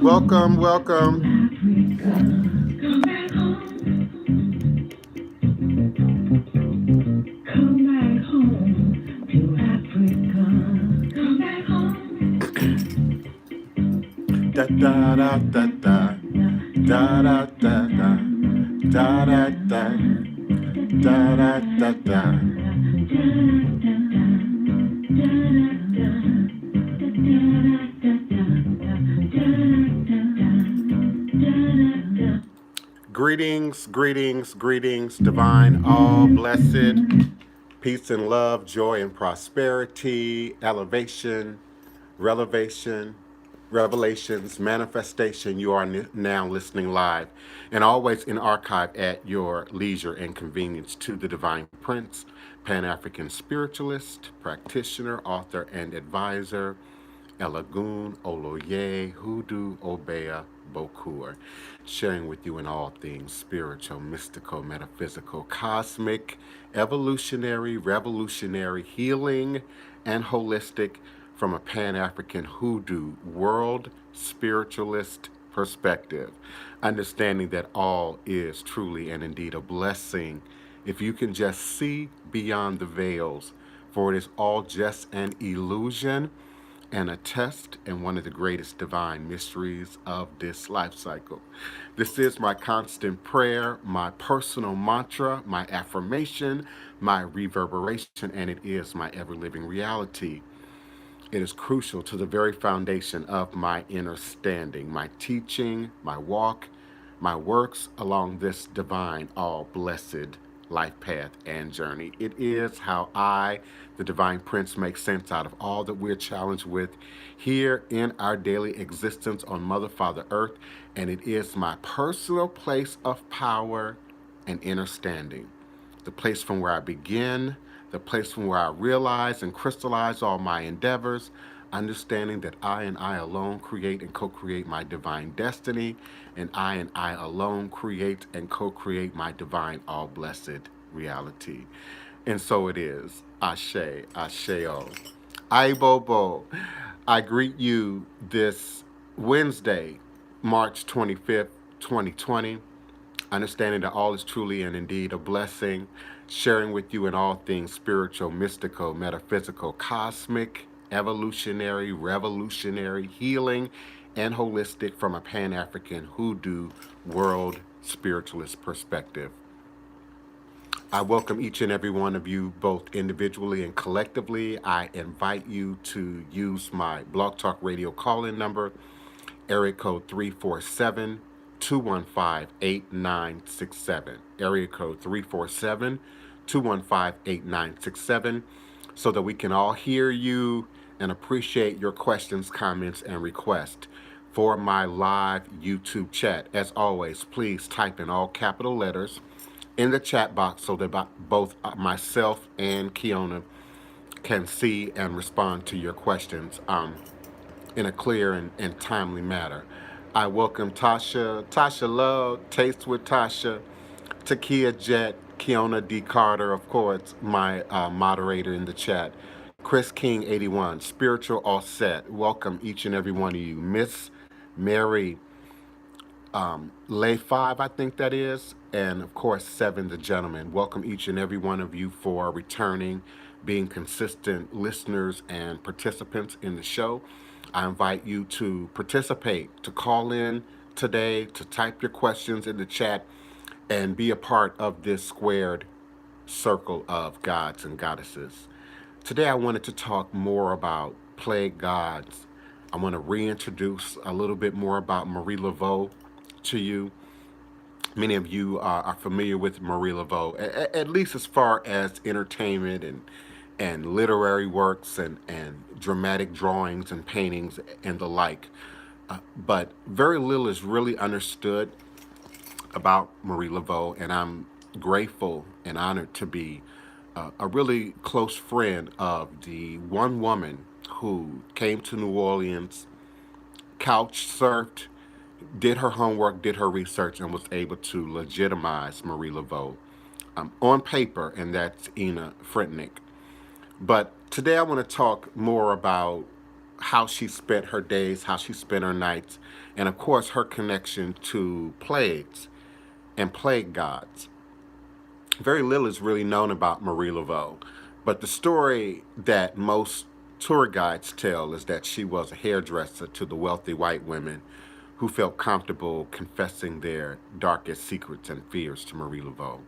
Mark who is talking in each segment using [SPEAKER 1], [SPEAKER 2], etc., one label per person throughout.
[SPEAKER 1] Welcome, welcome. Da da da da da da da da da da da da da da da. Greetings, greetings, greetings, divine, all blessed, peace and love, joy and prosperity, elevation, revelation, revelations, manifestation. You are now listening live and always in archive at your leisure and convenience to the Divine Prince, Pan-African spiritualist, practitioner, author, and advisor, Elagun Oloye Hoodoo Obeya Bokur, sharing with you in all things spiritual, mystical, metaphysical, cosmic, evolutionary, revolutionary, healing, and holistic from a Pan-African Hoodoo world spiritualist perspective, understanding that all is truly and indeed a blessing if you can just see beyond the veils, for it is all just an illusion and a test and one of the greatest divine mysteries of this life cycle. This is my constant prayer, my personal mantra, my affirmation, my reverberation, and it is my ever living reality. It is crucial to the very foundation of my inner standing, my teaching, my walk, my works along this divine, all blessed life path and journey. It is how I, the Divine Prince, make sense out of all that we're challenged with here in our daily existence on Mother, Father, Earth, and it is my personal place of power and inner standing, the place from where I begin, the place from where I realize and crystallize all my endeavors, understanding that I and I alone create and co-create my divine destiny, and I alone create and co-create my divine all-blessed reality. And so it is. Ashe, Asheo. Aibobo. I greet you this Wednesday, March 25th, 2020, understanding that all is truly and indeed a blessing, sharing with you in all things spiritual, mystical, metaphysical, cosmic, evolutionary, revolutionary, healing, and holistic from a Pan-African Hoodoo world spiritualist perspective. I welcome each and every one of you, both individually and collectively. I invite you to use my Blog Talk Radio call-in number, area code 347 215 8967. Area code 347 215 8967, so that we can all hear you and appreciate your questions, comments, and requests. For my live YouTube chat, as always, please type in all capital letters in the chat box so that both myself and Kiona can see and respond to your questions in a clear and timely manner. I welcome Tasha Love, Taste with Tasha, Takia Jet, Kiona D. Carter, of course, my moderator in the chat, Chris King 81, Spiritual Offset. Welcome each and every one of you. Miss Mary Lay 5, I think that is, and of course 7, the gentleman. Welcome each and every one of you for returning, being consistent listeners and participants in the show. I invite you to participate, to call in today, to type your questions in the chat, and be a part of this squared circle of gods and goddesses. Today I wanted to talk more about plague gods. I want to reintroduce a little bit more about Marie Laveau to you. Many of you are familiar with Marie Laveau, at least as far as entertainment and literary works and dramatic drawings and paintings and the like. But very little is really understood about Marie Laveau, and I'm grateful and honored to be a really close friend of the one woman who came to New Orleans, couch surfed, did her homework, did her research, and was able to legitimize Marie Laveau on paper, and that's Ina Fretnick. But today I want to talk more about how she spent her days, how she spent her nights, and of course her connection to plagues and plague gods. Very little is really known about Marie Laveau, but the story that most tour guides tell is that she was a hairdresser to the wealthy white women who felt comfortable confessing their darkest secrets and fears to Marie Laveau.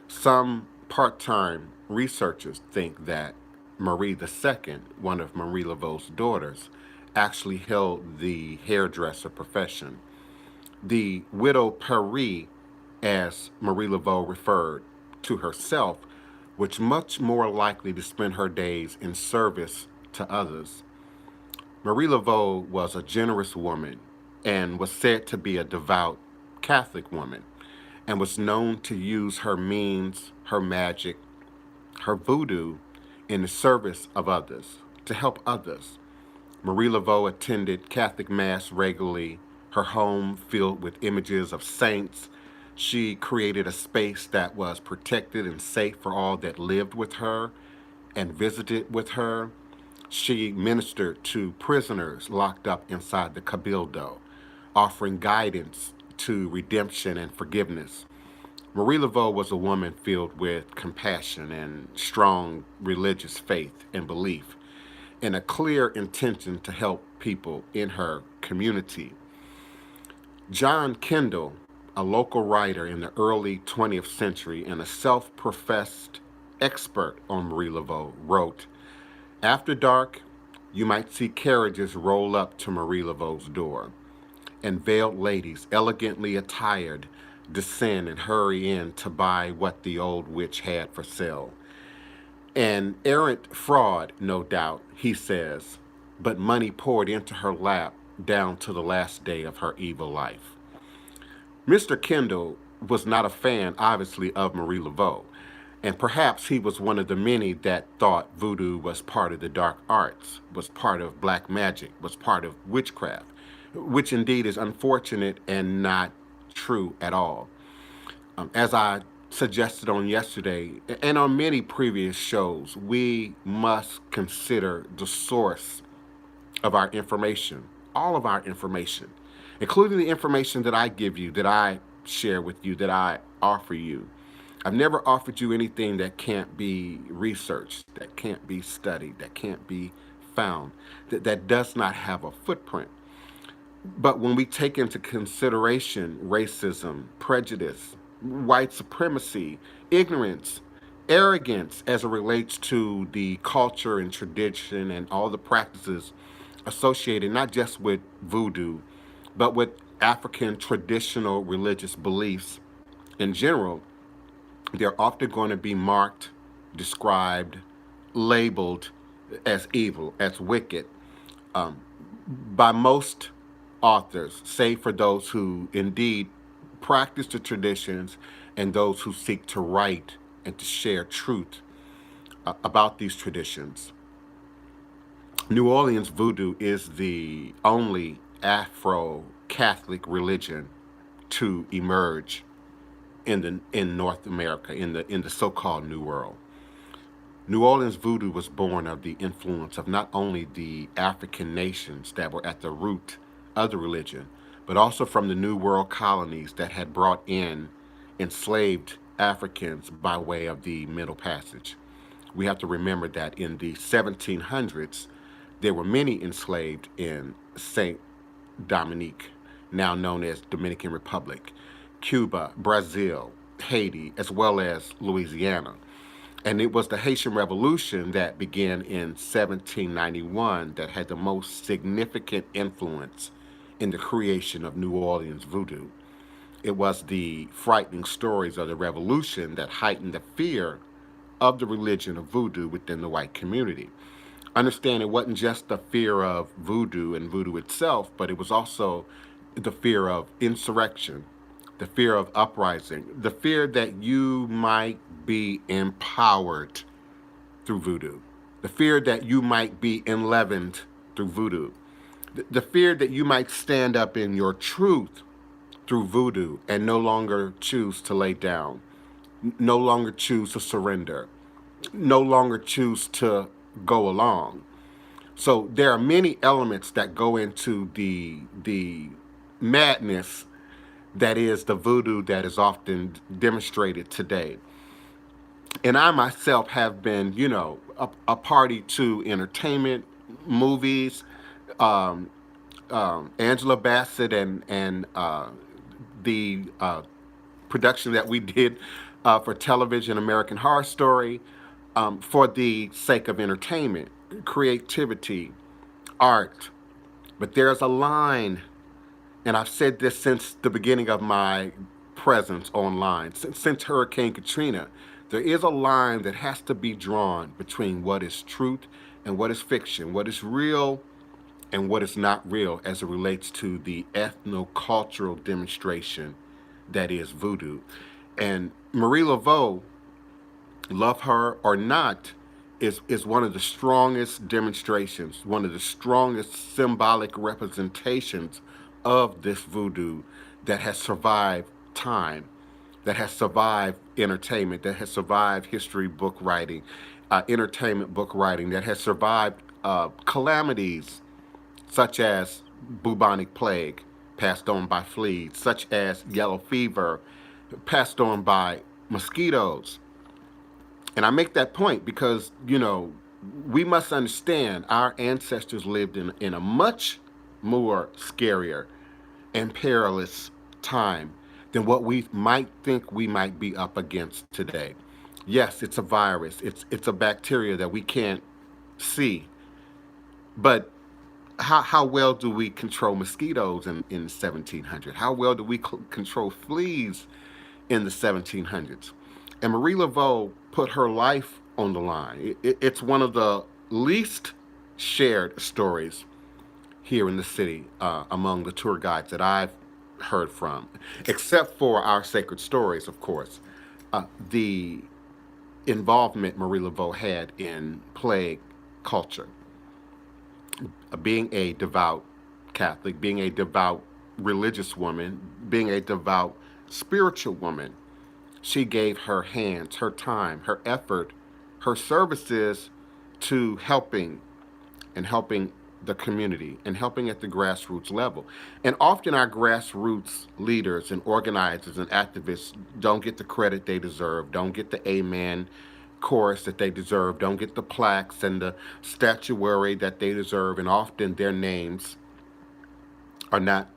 [SPEAKER 1] Some part-time researchers think that Marie II, one of Marie Laveau's daughters, actually held the hairdresser profession. The widow Paris, as Marie Laveau referred to herself, was much more likely to spend her days in service to others. Marie Laveau was a generous woman and was said to be a devout Catholic woman and was known to use her means, her magic, her voodoo in the service of others, to help others. Marie Laveau attended Catholic Mass regularly, her home filled with images of saints. She created a space that was protected and safe for all that lived with her and visited with her. She ministered to prisoners locked up inside the Cabildo, offering guidance to redemption and forgiveness. Marie Laveau was a woman filled with compassion and strong religious faith and belief, and a clear intention to help people in her community. John Kendall, a local writer in the early 20th century and a self-professed expert on Marie Laveau, wrote, "After dark, you might see carriages roll up to Marie Laveau's door, and veiled ladies, elegantly attired, descend and hurry in to buy what the old witch had for sale. An errant fraud, no doubt," he says, "but money poured into her lap down to the last day of her evil life." Mr. Kendall was not a fan, obviously, of Marie Laveau, and perhaps he was one of the many that thought voodoo was part of the dark arts, was part of black magic, was part of witchcraft, which indeed is unfortunate and not true at all. As I suggested on yesterday and on many previous shows, we must consider the source of our information, all of our information, including the information that I give you, that I share with you, that I offer you. I've never offered you anything that can't be researched, that can't be studied, that can't be found, that does not have a footprint. But when we take into consideration racism, prejudice, white supremacy, ignorance, arrogance as it relates to the culture and tradition and all the practices associated not just with voodoo, but with African traditional religious beliefs in general, they're often going to be marked, described, labeled as evil, as wicked, by most authors, save for those who indeed practice the traditions and those who seek to write and to share truth about these traditions. New Orleans voodoo is the only Afro-Catholic religion to emerge in North America, in the so-called New World. New Orleans voodoo was born of the influence of not only the African nations that were at the root of the religion, but also from the New World colonies that had brought in enslaved Africans by way of the Middle Passage. We have to remember that in the 1700s, there were many enslaved in Saint Dominique, now known as Dominican Republic, Cuba, Brazil, Haiti, as well as Louisiana. And it was the Haitian Revolution that began in 1791 that had the most significant influence in the creation of New Orleans voodoo. It was the frightening stories of the revolution that heightened the fear of the religion of voodoo within the white community. Understand, it wasn't just the fear of voodoo and voodoo itself, but it was also the fear of insurrection, the fear of uprising, the fear that you might be empowered through voodoo, the fear that you might be enleavened through voodoo, the fear that you might stand up in your truth through voodoo and no longer choose to lay down no longer choose to surrender, no longer choose to go along. So there are many elements that go into the madness that is the voodoo that is often demonstrated today. And I myself have been, a party to entertainment, movies, um, Angela Bassett and the production that we did for television, American Horror Story, for the sake of entertainment, creativity, art. But there's a line, and I've said this since the beginning of my presence online, since Hurricane Katrina. There is a line that has to be drawn between what is truth and what is fiction, what is real and what is not real as it relates to the ethno-cultural demonstration that is voodoo. And Marie Laveau, love her or not, is one of the strongest demonstrations, one of the strongest symbolic representations of this voodoo that has survived time, that has survived entertainment, that has survived history book writing, entertainment book writing, that has survived calamities such as bubonic plague, passed on by fleas, such as yellow fever, passed on by mosquitoes. And I make that point because, we must understand our ancestors lived in a much more scarier and perilous time than what we might think we might be up against today. Yes, it's a virus, it's a bacteria that we can't see, but how well do we control mosquitoes in the 1700s? How well do we control fleas in the 1700s? And Marie Laveau put her life on the line. It's one of the least shared stories here in the city among the tour guides that I've heard from, except for our sacred stories, of course. The involvement Marie Laveau had in plague culture, being a devout Catholic, being a devout religious woman, being a devout spiritual woman. She gave her hands, her time, her effort, her services to helping the community and helping at the grassroots level. And often our grassroots leaders and organizers and activists don't get the credit they deserve, don't get the amen chorus that they deserve, don't get the plaques and the statuary that they deserve, and often their names are not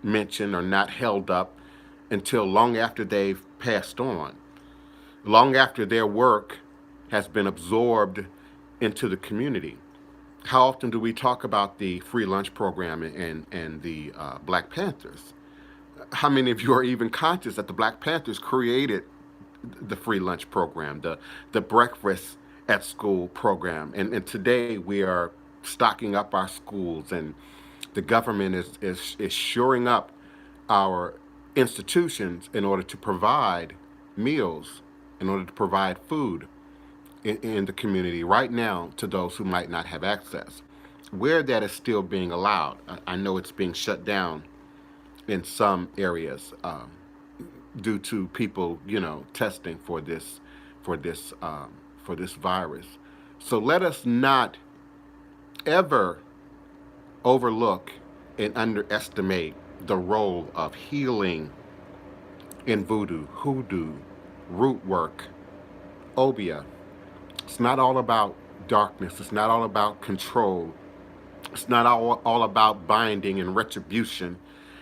[SPEAKER 1] mentioned or not held up until long after they've passed on, long after their work has been absorbed into the community. How often do we talk about the free lunch program and the Black Panthers? How many of you are even conscious that the Black Panthers created the free lunch program, the breakfast at school program? And today we are stocking up our schools, and the government is shoring up our institutions in order to provide meals, in order to provide food in the community right now to those who might not have access. Where that is still being allowed, I know it's being shut down in some areas due to people, testing for this, for this virus. So let us not ever overlook and underestimate the role of healing in voodoo, hoodoo, root work, obia. It's not all about darkness. It's not all about control. It's not all about binding and retribution.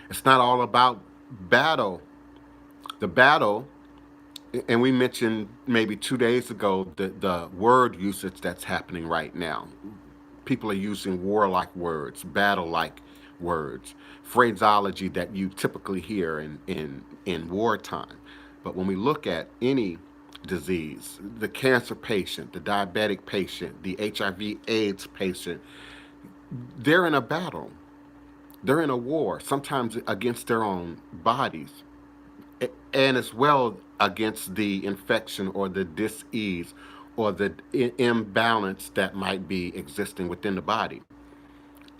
[SPEAKER 1] It's not all about battle. The battle, and we mentioned maybe 2 days ago the word usage that's happening right now. People are using warlike words, battle-like words, phraseology that you typically hear in wartime. But when we look at any disease, the cancer patient, the diabetic patient, the HIV/AIDS patient, they're in a battle. They're in a war, sometimes against their own bodies, and as well against the infection or the dis-ease or the imbalance that might be existing within the body.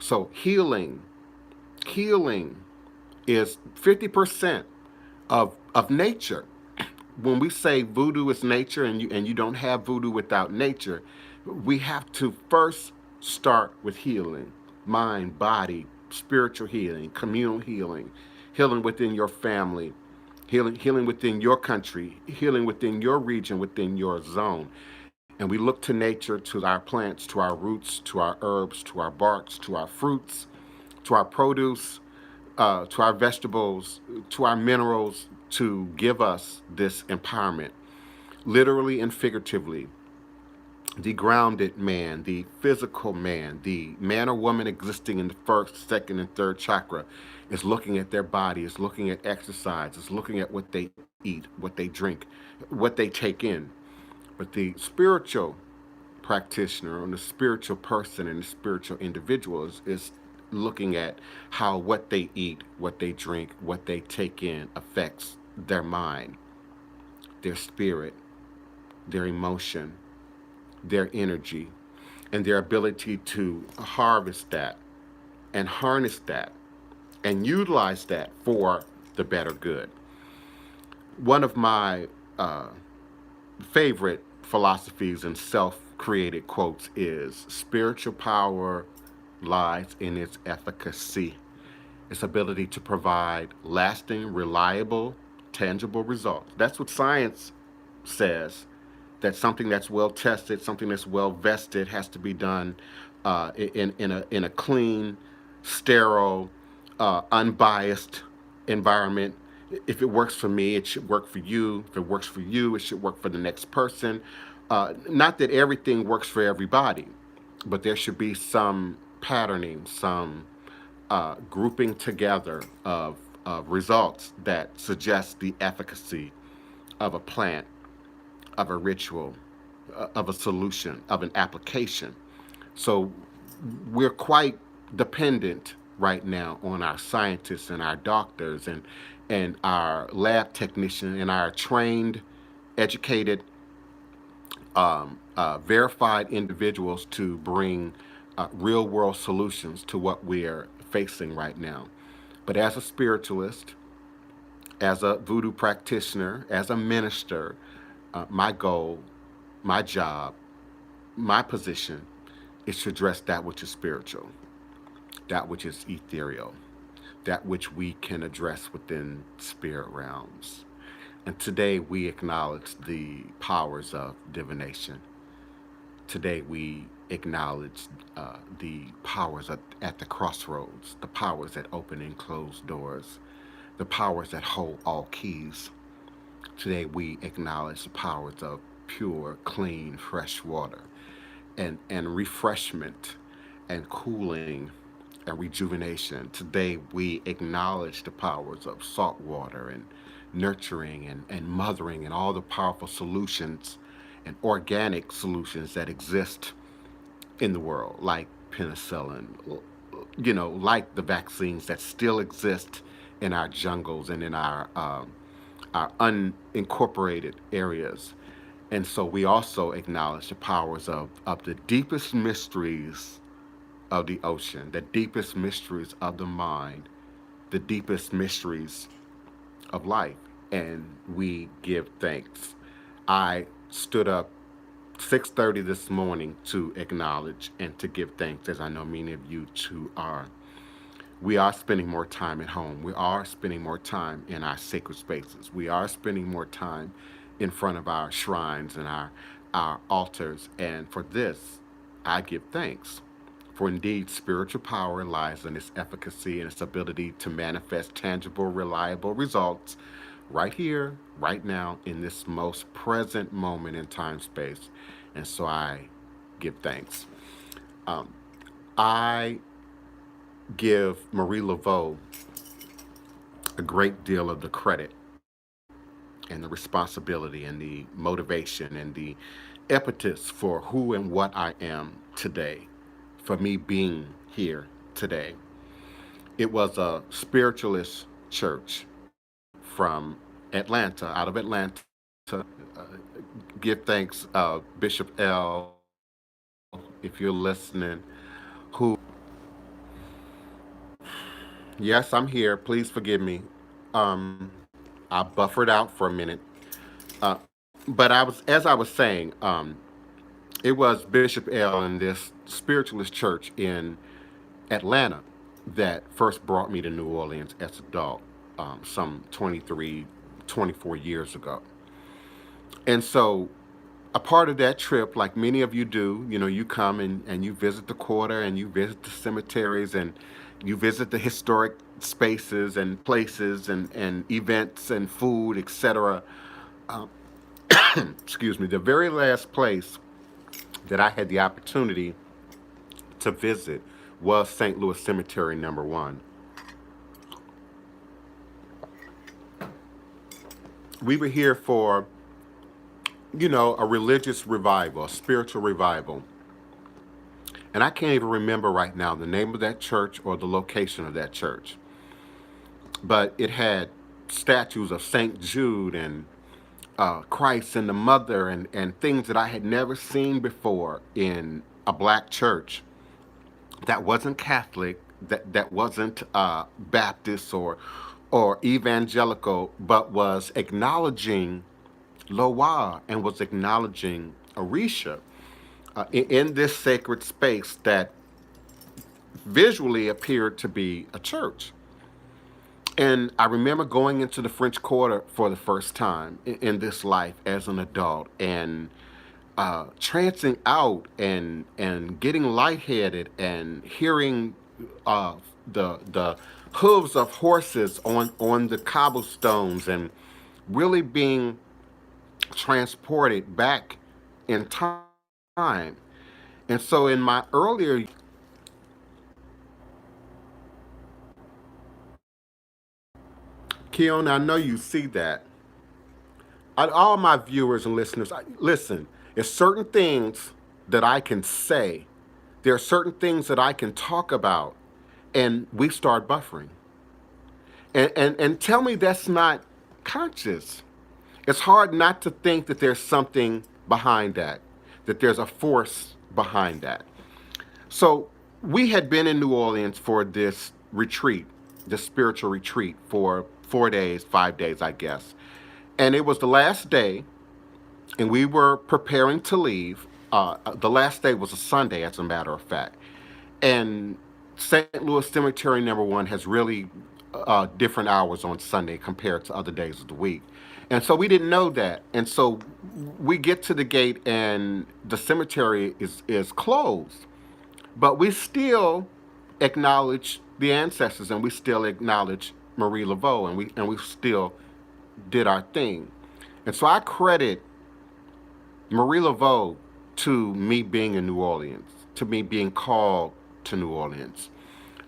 [SPEAKER 1] So healing is 50% of nature. when we say voodoo is nature, and you don't have voodoo without nature, we have to first start with healing, mind, body, spiritual healing, communal healing, healing within your family, healing within your country, healing within your region, within your zone. And we look to nature, to our plants, to our roots, to our herbs, to our barks, to our fruits, to our produce, to our vegetables, to our minerals, to give us this empowerment, literally and figuratively. The grounded man, the physical man, the man or woman existing in the first, second, and third chakra is looking at their body, is looking at exercise, is looking at what they eat, what they drink, what they take in. But the spiritual practitioner and the spiritual person and the spiritual individual is looking at how what they eat, what they drink, what they take in affects their mind, their spirit, their emotion, their energy, and their ability to harvest that and harness that and utilize that for the better good. One of my favorite philosophies and self created quotes is spiritual power lies in its efficacy, its ability to provide lasting, reliable, tangible results. That's what science says. That something that's well tested, something that's well vested, has to be done in a clean, sterile, unbiased environment. If it works for me, it should work for you. If it works for you, it should work for the next person. Not that everything works for everybody, but there should be some patterning, some grouping together of results that suggest the efficacy of a plant, of a ritual, of a solution, of an application. So we're quite dependent right now on our scientists and our doctors and our lab technicians and our trained, educated, verified individuals to bring real world solutions to what we're facing right now. But as a spiritualist, as a voodoo practitioner, as a minister, my goal, my job, my position is to address that which is spiritual, that which is ethereal, that which we can address within spirit realms. And today we acknowledge the powers of divination. Today we acknowledge the powers at the crossroads, the powers that open and close doors, the powers that hold all keys. Today we acknowledge the powers of pure, clean, fresh water and refreshment and cooling and rejuvenation. Today we acknowledge the powers of salt water and nurturing and mothering and all the powerful solutions and organic solutions that exist in the world, like penicillin, like the vaccines that still exist in our jungles and in our unincorporated areas. And so we also acknowledge the powers of the deepest mysteries of the ocean, the deepest mysteries of the mind, the deepest mysteries of life. And we give thanks. I stood up 6:30 this morning to acknowledge and to give thanks, as I know many of you too are. We are spending more time at home. We are spending more time in our sacred spaces. We are spending more time in front of our shrines and our altars. And for this, I give thanks. For indeed, spiritual power lies in its efficacy and its ability to manifest tangible, reliable results right here, right now, in this most present moment in time space. And so I give thanks. Um, I give Marie Laveau a great deal of the credit and the responsibility and the motivation and the impetus for who and what I am today, for me being here today. It was a spiritualist church from Atlanta, out of Atlanta. Give thanks, Bishop L, if you're listening, who, yes, I'm here. Please forgive me. I buffered out for a minute. Uh, but as I was saying, it was Bishop L in this spiritualist church in Atlanta that first brought me to New Orleans as an adult, some 23, 24 years ago. And so a part of that trip, like many of you do, you come and you visit the quarter and you visit the cemeteries and you visit the historic spaces and places and events and food, etc. Um, excuse me. The very last place that I had the opportunity to visit was St. Louis Cemetery number one. We were here for, a religious revival, a spiritual revival. And I can't even remember right now the name of that church or the location of that church. But it had statues of St. Jude and Christ and the Mother and things that I had never seen before in a black church that wasn't Catholic, that wasn't Baptist or evangelical, but was acknowledging Loa and was acknowledging Orisha in this sacred space that visually appeared to be a church. And I remember going into the French Quarter for the first time in this life as an adult and trancing out and getting lightheaded and hearing the hooves of horses on the cobblestones and really being transported back in time. And so in my earlier Keon, I know you see that. All my viewers and listeners, listen, there's certain things that I can say. There are certain things that I can talk about, and we start buffering. And tell me that's not conscious. It's hard not to think that there's something behind that there's a force behind that. So we had been in New Orleans for this retreat, this spiritual retreat for 4 days, 5 days, I guess. And it was the last day, and we were preparing to leave. The last day was a Sunday, as a matter of fact. And St. Louis Cemetery number one has really different hours on Sunday compared to other days of the week. And so we didn't know that. And so we get to the gate and the cemetery is closed. But we still acknowledge the ancestors and we still acknowledge Marie Laveau and we still did our thing. And so I credit Marie Laveau to me being in New Orleans, to me being called to New Orleans.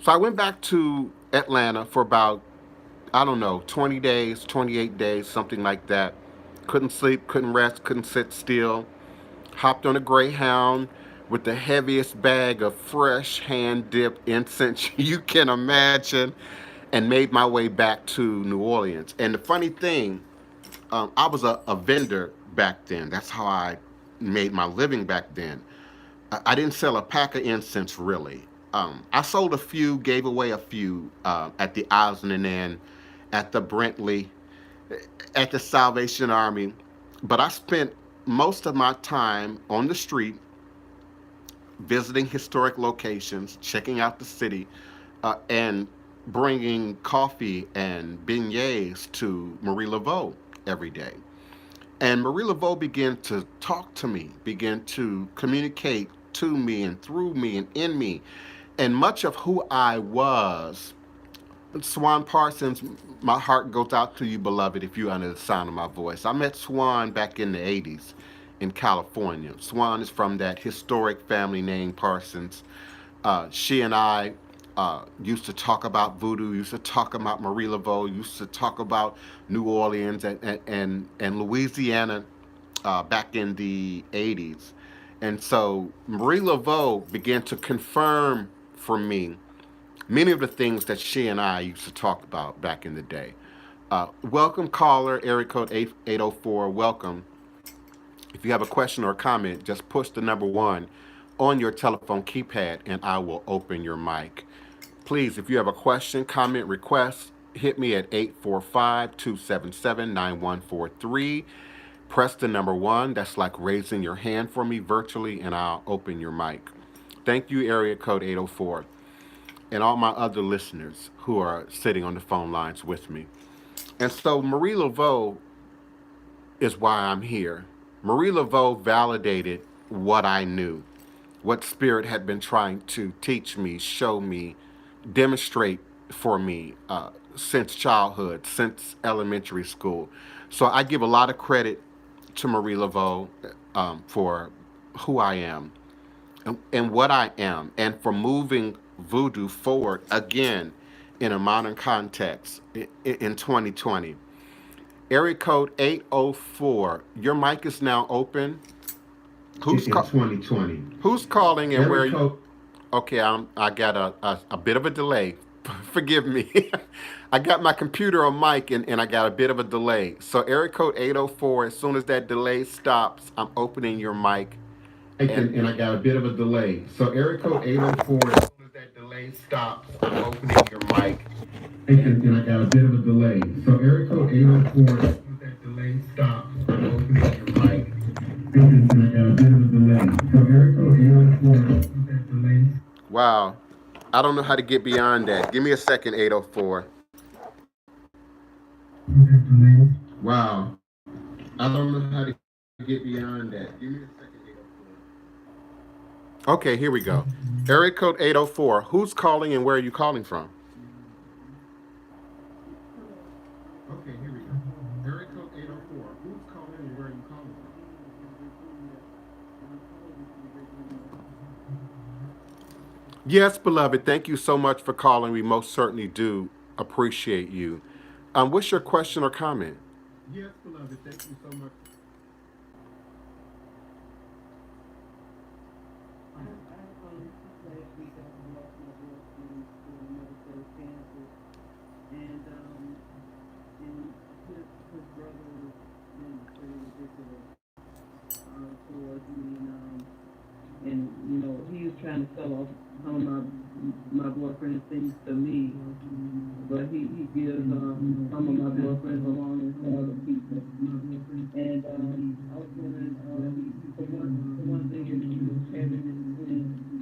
[SPEAKER 1] So I went back to Atlanta for about, I don't know, 20 days, 28 days, something like that. Couldn't sleep, couldn't rest, couldn't sit still. Hopped on a Greyhound with the heaviest bag of fresh hand-dipped incense you can imagine and made my way back to New Orleans. And the funny thing, I was a vendor back then. That's how I made my living back then. I didn't sell a pack of incense really. I sold a few, gave away a few at the Eisenman Inn, at the Brentley, at the Salvation Army. But I spent most of my time on the street visiting historic locations, checking out the city, and bringing coffee and beignets to Marie Laveau every day. And Marie Laveau began to talk to me, began to communicate to me and through me and in me. And much of who I was, Swan Parsons, my heart goes out to you, beloved, if you're under the sound of my voice. I met Swan back in the 80s in California. Swan is from that historic family name, Parsons. She and I used to talk about Voodoo, used to talk about Marie Laveau, used to talk about New Orleans and Louisiana back in the 80s. And so Marie Laveau began to confirm for me many of the things that she and I used to talk about back in the day. Welcome, caller, area code 8804. Welcome. If you have a question or a comment, just push the number one on your telephone keypad and I will open your mic. Please, if you have a question, comment, request, hit me at 845-277-9143. Press the number 1. That's like raising your hand for me virtually, and I'll open your mic. Thank you, area code 804, and all my other listeners who are sitting on the phone lines with me. And so Marie Laveau is why I'm here. Marie Laveau validated what I knew, what Spirit had been trying to teach me, show me, demonstrate for me since childhood, since elementary school. So I give a lot of credit to Marie Laveau for who I am and what I am, and for moving voodoo forward again in a modern context in 2020. Area code 804. Your mic is now open. Who's in 2020? Who's calling and where you? Okay, I got a bit of a delay. Forgive me. I got my computer on mic and I got a bit of a delay. So area code 804, as soon as that delay stops, I'm opening your mic. And I got a bit of a delay. So area code 804, as soon as that delay stops, I'm opening your mic. And I got a bit of a delay. So area code 804, as soon as that delay stops, I'm opening your mic. And I got a bit of a delay. So area code 804, as soon as that delay. Wow. I don't know how to get beyond that. Give me a second, 804. Wow. I don't know how to get beyond that. Give me a second, 804. Okay, here we go. Area code 804. Who's calling and where are you calling from? Okay, here we go. Area code 804. Who's calling and where are you calling from? Yes, beloved. Thank you so much for calling. We most certainly do appreciate you. What's your question or comment? Yes, beloved. Thank you so much.
[SPEAKER 2] And he was trying to sell off some of my boyfriend's things to me, but he gives some of my boyfriends along with some other people. And I was wondering, for one thing, if you was having this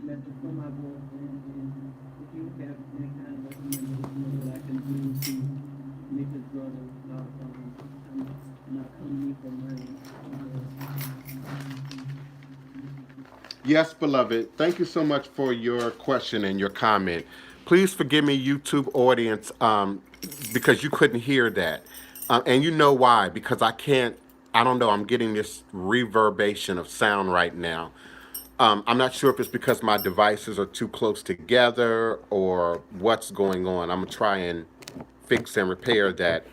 [SPEAKER 2] message from my boyfriend, and if you have any kind of recommendation that I can do to make his brother not come to me for money.
[SPEAKER 1] Yes, beloved. Thank you so much for your question and your comment. Please forgive me, YouTube audience, because you couldn't hear that. And you know why? Because I don't know, I'm getting this reverberation of sound right now. I'm not sure if it's because my devices are too close together or what's going on. I'm going to try and fix and repair that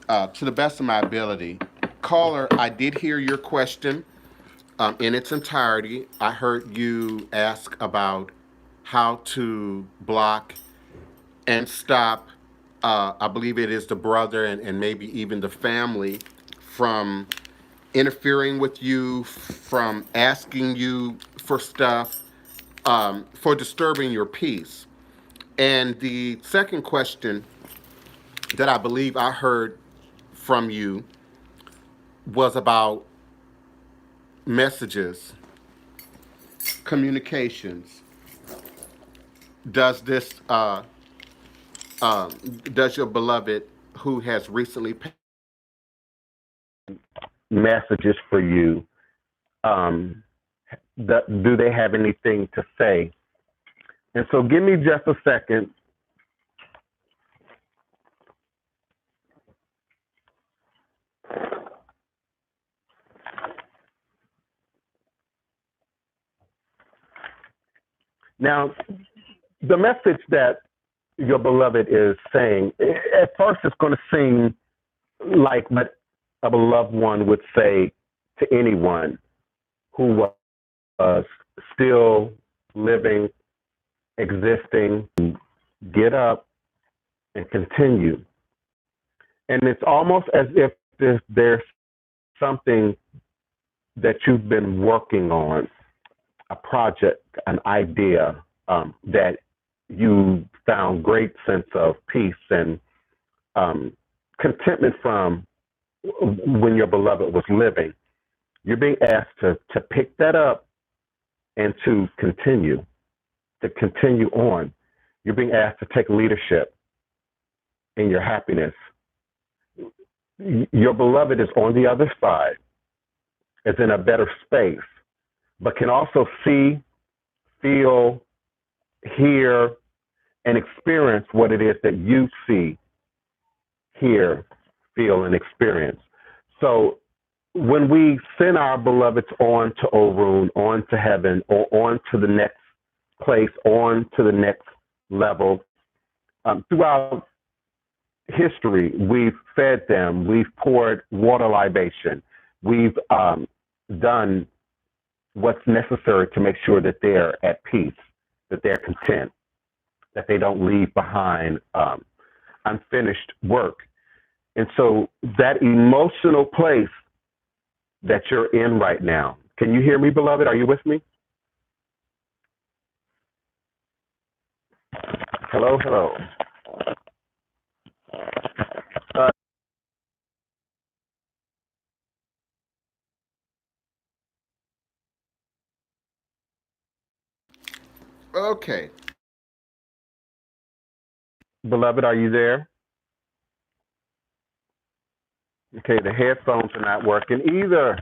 [SPEAKER 1] to the best of my ability. Caller, I did hear your question in its entirety. I heard you ask about how to block and stop, I believe it is the brother and maybe even the family from interfering with you, from asking you for stuff, for disturbing your peace. And the second question that I believe I heard from you was about messages, communications. Does this, does your beloved who has recently passed messages for you, do they have anything to say? And so give me just a second. Now, the message that your beloved is saying, at first it's going to seem like what a beloved one would say to anyone who was still living, existing. Get up and continue. And it's almost as if there's something that you've been working on, a project, an idea that you found great sense of peace and contentment from
[SPEAKER 3] when your beloved was living. You're being asked to pick that up and to continue on. You're being asked to take leadership in your happiness. Your beloved is on the other side, is in a better space, but can also see, feel, hear, and experience what it is that you see, hear, feel, and experience. So when we send our beloveds on to Orun, on to heaven, or on to the next place, on to the next level, throughout history, we've fed them, we've poured water libation, we've done what's necessary to make sure that they're at peace, that they're content, that they don't leave behind unfinished work. And so that emotional place that you're in right now, can you hear me, beloved? Are you with me? Hello, hello. Uh,
[SPEAKER 1] Okay.
[SPEAKER 3] Beloved, are you there? Okay, the headphones are not working either.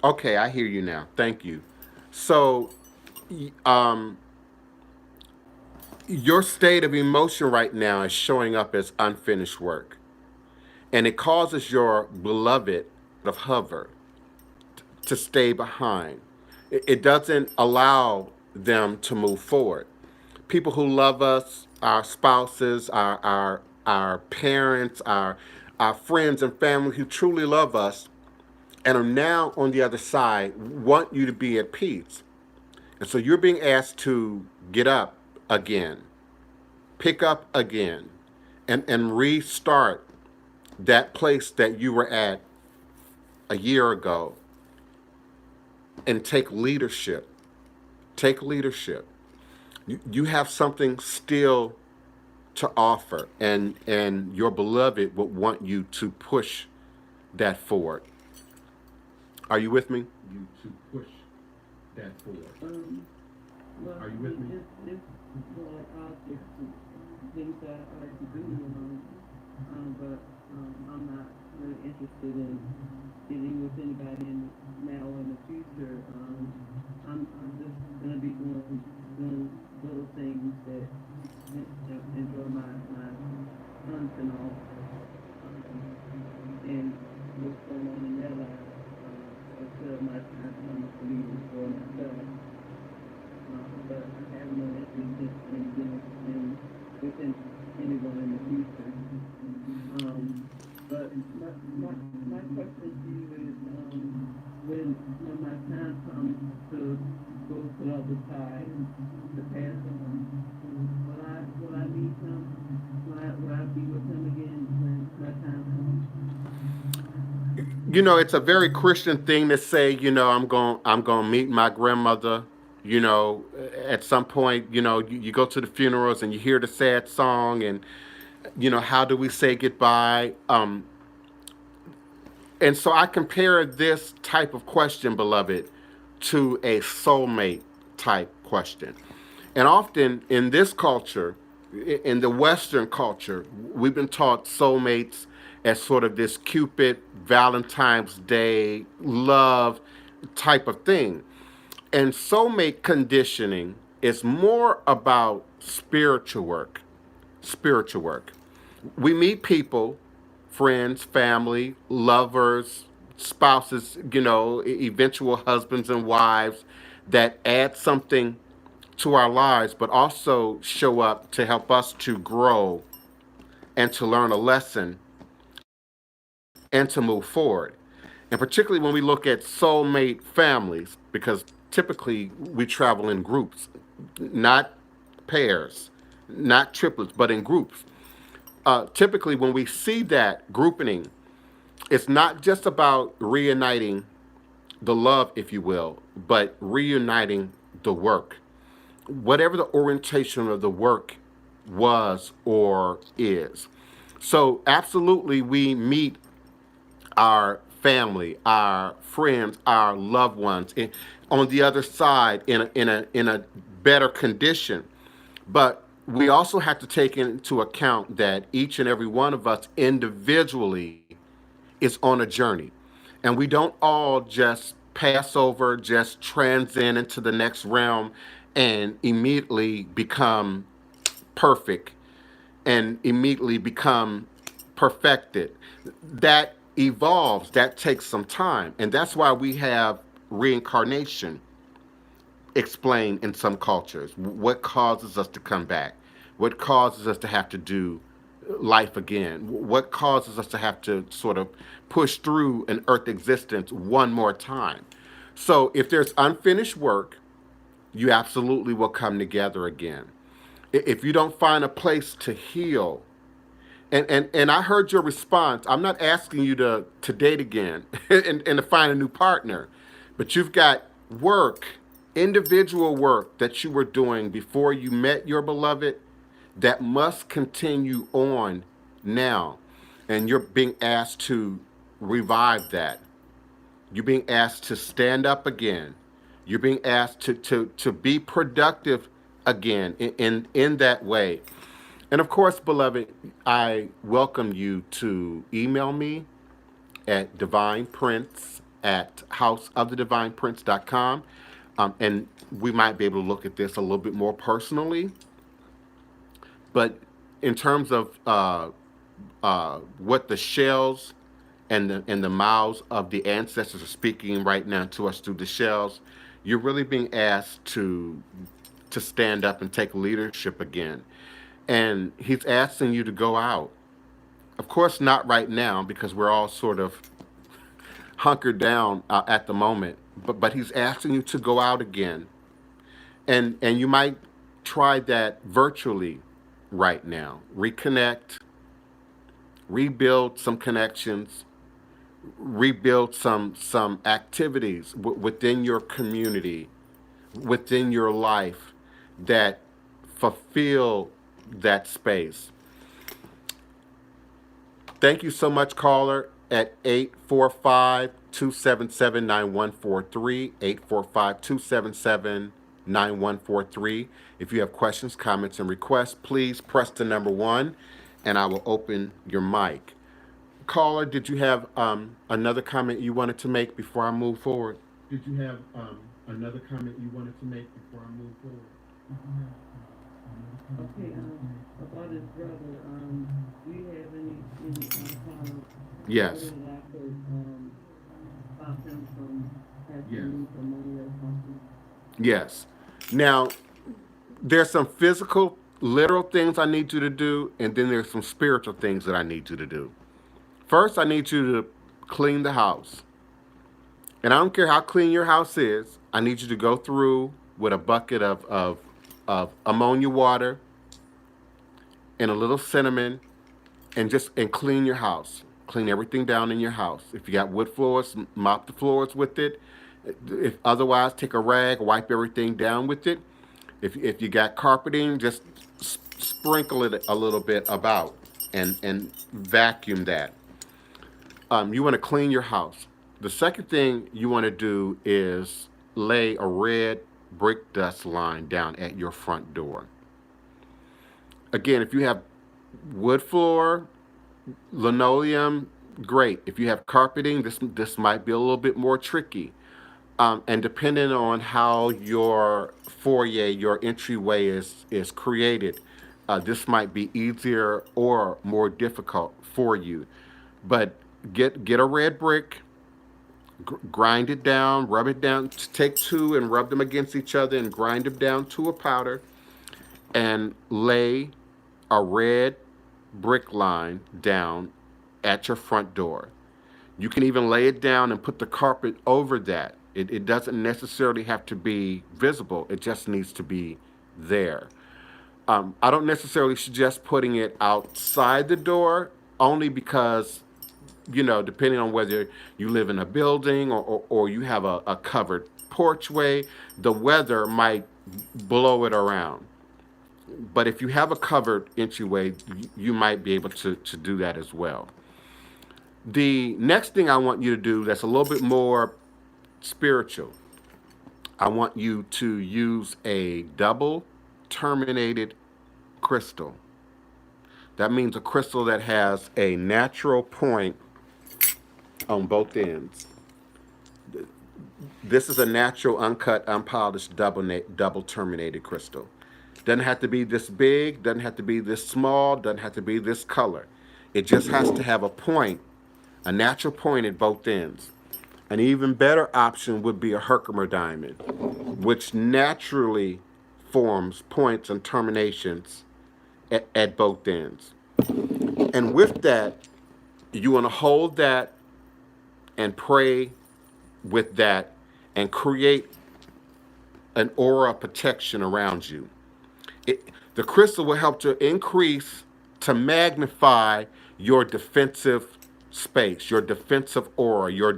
[SPEAKER 1] Okay, I hear you now. Thank you. So, um, your state of emotion right now is showing up as unfinished work, and it causes your beloved of hover to stay behind. It doesn't allow them to move forward. People who love us, our spouses, our parents, our friends and family who truly love us and are now on the other side want you to be at peace. And so you're being asked to get up again, pick up again, and restart that place that you were at a year ago and take leadership. Take leadership. You have something still to offer, and your beloved would want you to push that forward. Are you with me? You to push that forward.
[SPEAKER 2] Well,
[SPEAKER 1] Are you with me?
[SPEAKER 2] it's more obvious things that I like to do, but I'm not really interested in dealing with anybody now or in the future. I'm just gonna be doing little things that enjoy my sons and all, and what's going on in their lives. Until my time comes to be for myself. But I have no interest in dealing with anyone in the future. But my question to you is, when my time comes to go to the other side, to pass on, will I meet him? Will I be with him again when my time comes?
[SPEAKER 1] You know, it's a very Christian thing to say. You know, I'm going to meet my grandmother. You know, at some point, you know, you go to the funerals and you hear the sad song, and you know, how do we say goodbye? And so I compare this type of question, beloved, to a soulmate type question. And often in this culture, in the Western culture, we've been taught soulmates as sort of this Cupid, Valentine's Day, love type of thing. And soulmate conditioning is more about spiritual work. Spiritual work. We meet people, friends, family, lovers, spouses, you know, eventual husbands and wives that add something to our lives, but also show up to help us to grow and to learn a lesson and to move forward. And particularly when we look at soulmate families, because typically we travel in groups, not pairs, not triplets, but in groups. Typically, when we see that grouping, it's not just about reuniting the love, if you will, but reuniting the work, whatever the orientation of the work was or is. So absolutely, we meet our family, our friends, our loved ones on the other side in a better condition. But we also have to take into account that each and every one of us individually is on a journey. And we don't all just pass over, just transcend into the next realm and immediately become perfect and immediately become perfected. That evolves, that takes some time. And that's why we have reincarnation explained in some cultures. What causes us to come back? What causes us to have to do life again? What causes us to have to sort of push through an earth existence one more time? So if there's unfinished work, you absolutely will come together again. If you don't find a place to heal, and I heard your response. I'm not asking you to date again and to find a new partner, but you've got work, individual work that you were doing before you met your beloved that must continue on now. And you're being asked to revive that. You're being asked to stand up again. You're being asked to be productive again in that way. And of course, beloved, I welcome you to email me at DivinePrince at houseofthedivineprince.com. And we might be able to look at this a little bit more personally. But in terms of what the shells and the mouths of the ancestors are speaking right now to us through the shells, you're really being asked to stand up and take leadership again. And he's asking you to go out. Of course, not right now because we're all sort of hunkered down at the moment. But he's asking you to go out again, and you might try that virtually right now. Reconnect, rebuild some connections, rebuild some activities within your community, within your life that fulfill that space. Thank you so much, caller, at 845-277-9143, 845-277-9143. If you have questions, comments, and requests, please press the number 1, and I will open your mic. Caller, did you have another comment you wanted to make before I move forward? Did you have another comment you wanted to make before I move forward?
[SPEAKER 2] Okay, about his brother, do you have any kind of
[SPEAKER 1] Yes.
[SPEAKER 2] that I could stop him from asking
[SPEAKER 1] Yes.
[SPEAKER 2] me for money or something?
[SPEAKER 1] Yes. Now, there's some physical, literal things I need you to do, and then there's some spiritual things that I need you to do. First, I need you to clean the house. And I don't care how clean your house is, I need you to go through with a bucket of ammonia water and a little cinnamon and clean your house. Clean everything down in your house. If you got wood floors, mop the floors with it. If otherwise, take a rag, wipe everything down with it. If you got carpeting, just sprinkle it a little bit about and vacuum that. You want to clean your house. The second thing you want to do is lay a red brick dust line down at your front door. Again, if you have wood floor, linoleum, great. If you have carpeting, this might be a little bit more tricky. And depending on how your foyer, your entryway is created, this might be easier or more difficult for you. But get a red brick, grind it down, rub it down. Take two and rub them against each other and grind them down to a powder, and lay a red brick line down at your front door. You can even lay it down and put the carpet over that. It doesn't necessarily have to be visible. It just needs to be there. I don't necessarily suggest putting it outside the door, only because depending on whether you live in a building or you have a covered porchway, the weather might blow it around. But if you have a covered entryway, you might be able to do that as well. The next thing I want you to do that's a little bit more spiritual, I want you to use a double terminated crystal. That means a crystal that has a natural point on both ends. This is a natural, uncut, unpolished, double terminated crystal. Doesn't have to be this big, doesn't have to be this small, doesn't have to be this color. It just has to have a point, a natural point at both ends. An even better option would be a Herkimer diamond, which naturally forms points and terminations at both ends. And with that, you want to hold that and pray with that and create an aura of protection around you. The crystal will help to increase, to magnify your defensive space, your defensive aura, your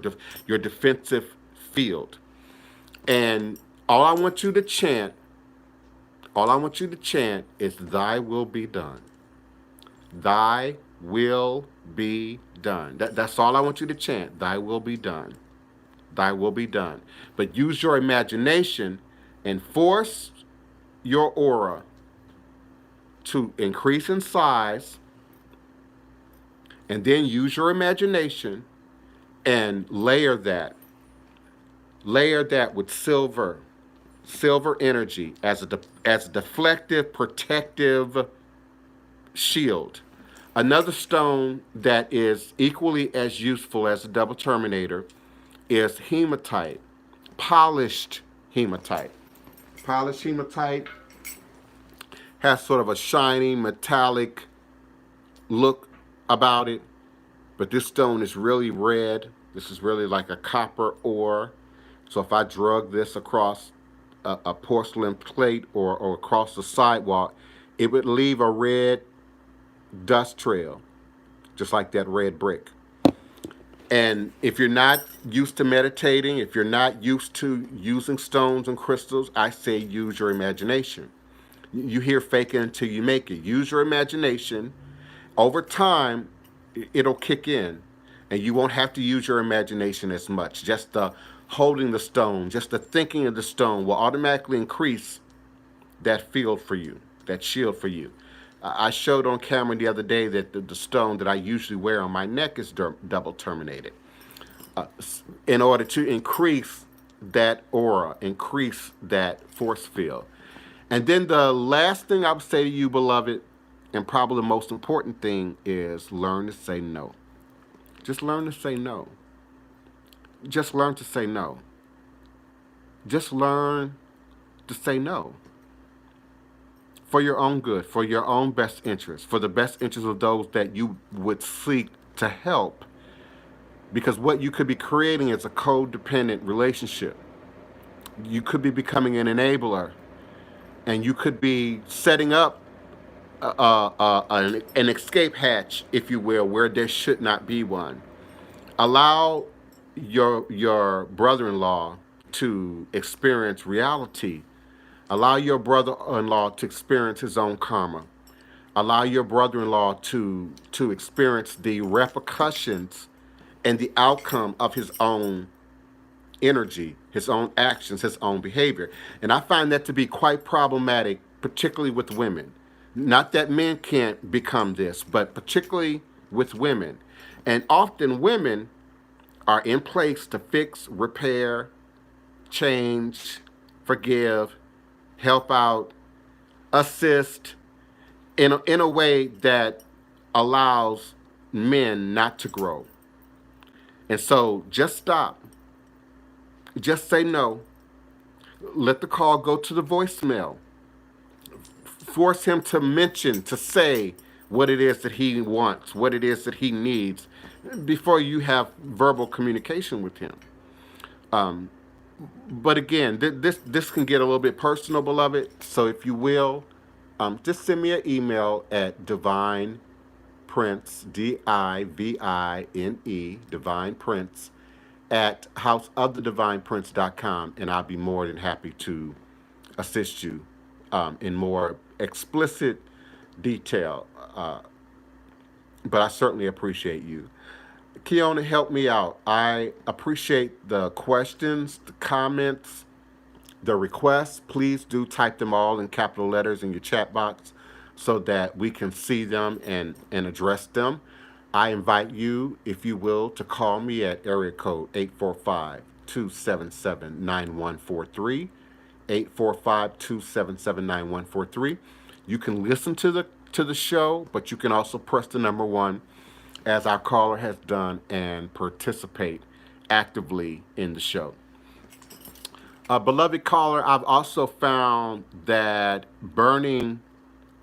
[SPEAKER 1] defensive field. And all I want you to chant is thy will be done. Thy will be done. That's all I want you to chant. Thy will be done. Thy will be done. But use your imagination and force your aura to increase in size, and then use your imagination and layer that with silver energy as a deflective, protective shield. Another stone that is equally as useful as a double terminator is hematite, polished hematite. Polished hematite has sort of a shiny metallic look about it, but this stone is really red. This is really like a copper ore. So if I drug this across a porcelain plate or across the sidewalk, it would leave a red dust trail, just like that red brick. And if you're not used to meditating, if you're not used to using stones and crystals, I say use your imagination. You hear fake it until you make it. Use your imagination. Over time, it'll kick in, and you won't have to use your imagination as much. Just the holding the stone, just the thinking of the stone will automatically increase that field for you, that shield for you. I showed on camera the other day that the stone that I usually wear on my neck is double terminated. In order to increase that aura, increase that force field. And then the last thing I would say to you, beloved, and probably the most important thing, is learn to say no. Just learn to say no. Just learn to say no. Just learn to say no. For your own good, for your own best interest, for the best interest of those that you would seek to help. Because what you could be creating is a codependent relationship. You could be becoming an enabler, and you could be setting up an escape hatch, if you will, where there should not be one. Allow your brother-in-law to experience reality. Allow your brother-in-law to experience his own karma. Allow your brother-in-law to experience the repercussions and the outcome of his own energy, his own actions, his own behavior. And I find that to be quite problematic, particularly with women. Not that men can't become this, but particularly with women. And often women are in place to fix, repair, change, forgive, help out, assist in a way that allows men not to grow. And so just stop. Just say no. Let the call go to the voicemail. Force him to mention, to say what it is that he wants, what it is that he needs, before you have verbal communication with him. But again, this can get a little bit personal, beloved. So if you will, just send me an email at DivinePrince, Prince, DIVINE, Divine Prince, at houseofthedivineprince.com, and I'll be more than happy to assist you in more explicit detail. But I certainly appreciate you. Keona, help me out. I appreciate the questions, the comments, the requests. Please do type them all in capital letters in your chat box so that we can see them and address them. I invite you, if you will, to call me at area code 845-277-9143. 845-277-9143. You can listen to the show, but you can also press the number 1 as our caller has done and participate actively in the show. Beloved caller, I've also found that burning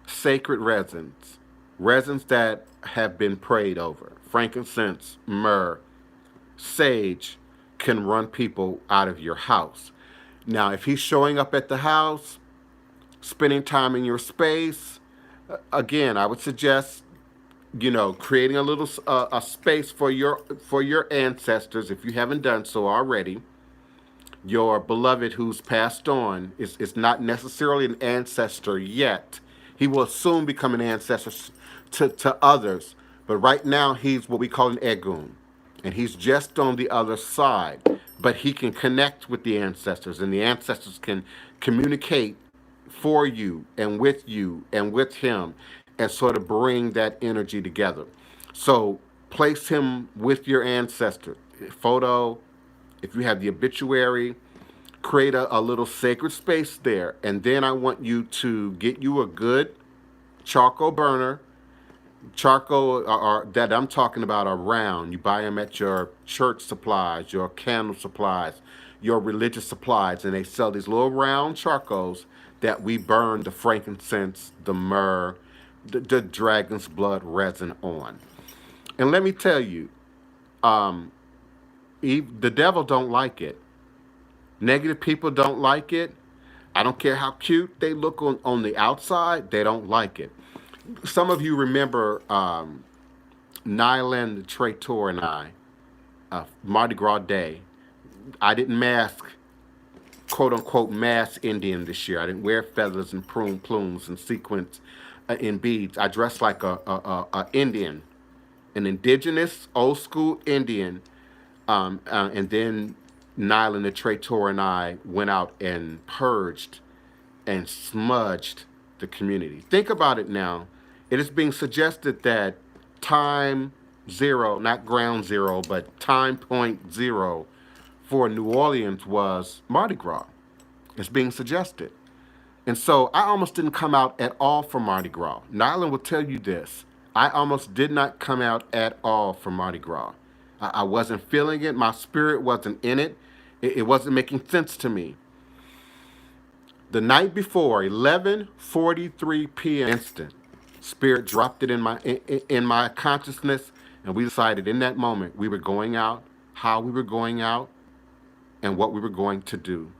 [SPEAKER 1] sacred resins that have been prayed over, frankincense, myrrh, sage, can run people out of your house. Now, if he's showing up at the house, spending time in your space, again, I would suggest, creating a little a space for your ancestors if you haven't done so already. Your beloved who's passed on is not necessarily an ancestor yet. He will soon become an ancestor to others, but right now he's what we call an egun, and he's just on the other side. But he can connect with the ancestors, and the ancestors can communicate for you and with him, and sort of bring that energy together. So place him with your ancestor. Photo, if you have the obituary, create a little sacred space there. And then I want you to get you a good charcoal burner. Charcoal that I'm talking about are round. You buy them at your church supplies, your candle supplies, your religious supplies, and they sell these little round charcoals that we burn the frankincense, the myrrh, the dragon's blood resin on. And let me tell you, the devil don't like it. Negative people don't like it. I don't care how cute they look on the outside, they don't like it. Some of you remember Nyland, the Traitor, and I, Mardi Gras Day. I didn't mask, quote unquote, mass Indian this year. I didn't wear feathers and plumes and sequins in beads. I dressed like a Indian, an indigenous, old school Indian. And then Nyland, the Traitor, and I went out and purged and smudged the community. Think about it now. It is being suggested that time zero, not ground zero, but time point zero for New Orleans was Mardi Gras. It's being suggested. And so I almost didn't come out at all for Mardi Gras. Nyland will tell you this. I almost did not come out at all for Mardi Gras. I wasn't feeling it. My spirit wasn't in it. It wasn't making sense to me. The night before, 11:43 p.m. instant, spirit dropped it in my consciousness, and we decided in that moment we were going out, how we were going out, and what we were going to do.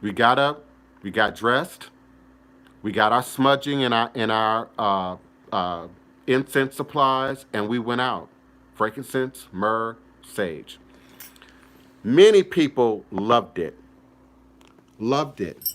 [SPEAKER 1] We got up, we got dressed, we got our smudging and our incense supplies, and we went out. Frankincense, myrrh, sage. Many people loved it. Loved it.